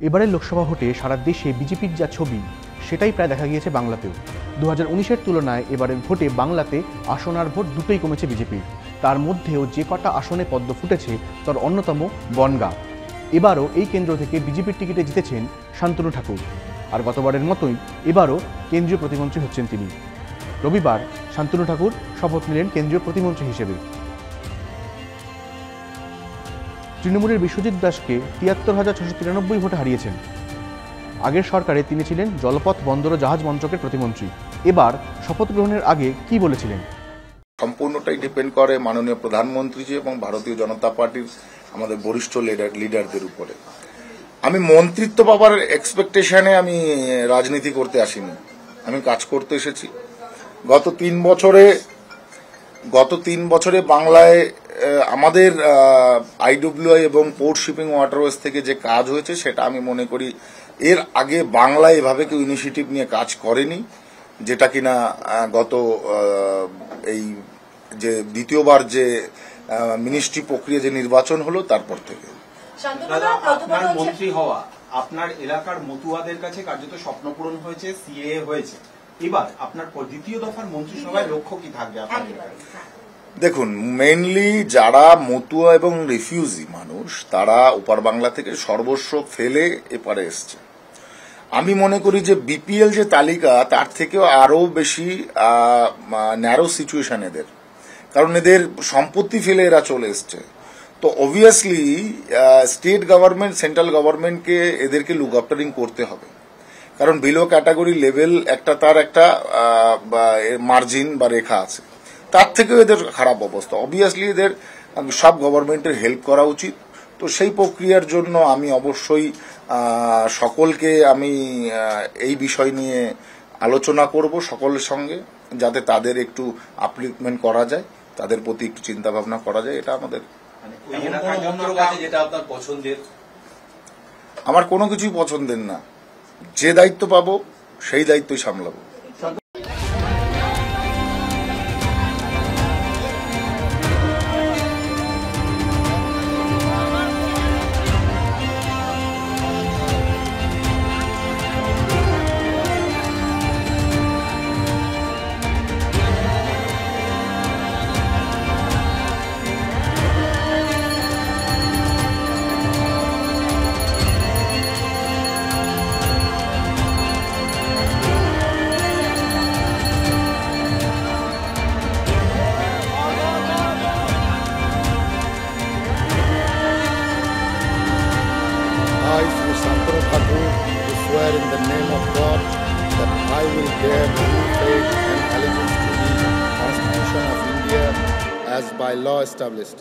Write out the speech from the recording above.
এবারের লোকসভা ভোটে সারা দেশে বিজেপির যা ছবি সেটাই প্রায় দেখা গিয়েছে বাংলাতেও। 2019-এর তুলনায় এবারের ভোটে বাংলাতে আসন আর ভোট দুটোই কমেছে বিজেপির। তার মধ্যেও যে কটা আসনে পদ্ম ফুটেছে তার অন্যতম বনগাঁ। এবারও এই কেন্দ্র থেকে বিজেপির টিকিটে জিতেছেন শান্তনু ঠাকুর, আর গতবারের মতোই এবারও কেন্দ্রীয় প্রতিমন্ত্রী হচ্ছেন তিনি। রবিবার শান্তনু ঠাকুর শপথ নিলেন কেন্দ্রীয় প্রতিমন্ত্রী হিসেবে। তৃণমূলের বিশ্বজিৎ দাসকে ৭৩,৬৯৩ ভোটে হারিয়েছেন। আগের সরকারে তিনি ছিলেন জলপথ, বন্দর ও জাহাজ মন্ত্রকের প্রতিমন্ত্রী। এবার শপথ গ্রহণের আগে কি বলেছিলেন? সম্পূর্ণটাই ডিপেন্ড করে মাননীয় প্রধানমন্ত্রীজি এবং ভারতীয় জনতা পার্টির আমাদের বরিষ্ঠ লিডারদের উপরে। আমি মন্ত্রিত্ব পাবার এক্সপেকটেশনে আমি রাজনীতি করতে আসিনি, আমি কাজ করতে এসেছি। গত তিন বছরে বাংলায় আমাদের আইডব্লিউআই এবং পোর্ট শিপিং ওয়াটারওয়েজ থেকে যে কাজ হয়েছে সেটা আমি মনে করি এর আগে বাংলায় এভাবে কেউ ইনিশিয়েটিভ নিয়ে কাজ করেনি, যেটা কিনা গত এই যে দ্বিতীয়বার যে মিনিস্ট্রি প্রক্রিয়া যে নির্বাচন হলো তারপর থেকে। আপনার মন্ত্রী হওয়া আপনার এলাকার মতুয়াদের কাছে কার্যত স্বপ্ন পূরণ হয়েছে, সিএএ হয়েছে। এবার আপনার দ্বিতীয় দফার মন্ত্রিসভায় লক্ষ্য কি থাকবে আপনার এলাকায়? দেখুন, মেইনলি যারা মতুয়া এবং রিফিউজি মানুষ তারা ওপার বাংলা থেকে সর্বস্ব ফেলে এপারে এসছে। আমি মনে করি যে বিপিএল যে তালিকা তার থেকেও আরো বেশি ন্যারো সিচুয়েশন এদের, কারণ এদের সম্পত্তি ফেলে এরা চলে এসছে। তো অবভিয়াসলি স্টেট গভর্নমেন্ট, সেন্ট্রাল গভর্নমেন্টকে এদেরকে লুক আফটারিং করতে হবে, কারণ বিলো ক্যাটাগরি লেভেল একটা তার একটা মার্জিন বা রেখা আছে, তার থেকেও এদের খারাপ অবস্থা। অবভিয়াসলি এদের সব গভর্নমেন্টের হেল্প করা উচিত। তো সেই প্রক্রিয়ার জন্য আমি অবশ্যই সকলকে আমি এই বিষয় নিয়ে আলোচনা করব সকলের সঙ্গে, যাতে তাদের একটু আপলিফমেন্ট করা যায়, তাদের প্রতি একটু চিন্তা ভাবনা করা যায়। এটা আমাদের আমার কোনো কিছুই পছন্দের না। যে দায়িত্ব পাবো সেই দায়িত্বই সামলাবো। I, Sri Shantanu Thakur, do swear in the name of God that I will bear true faith and allegiance to the Constitution of India as by law established.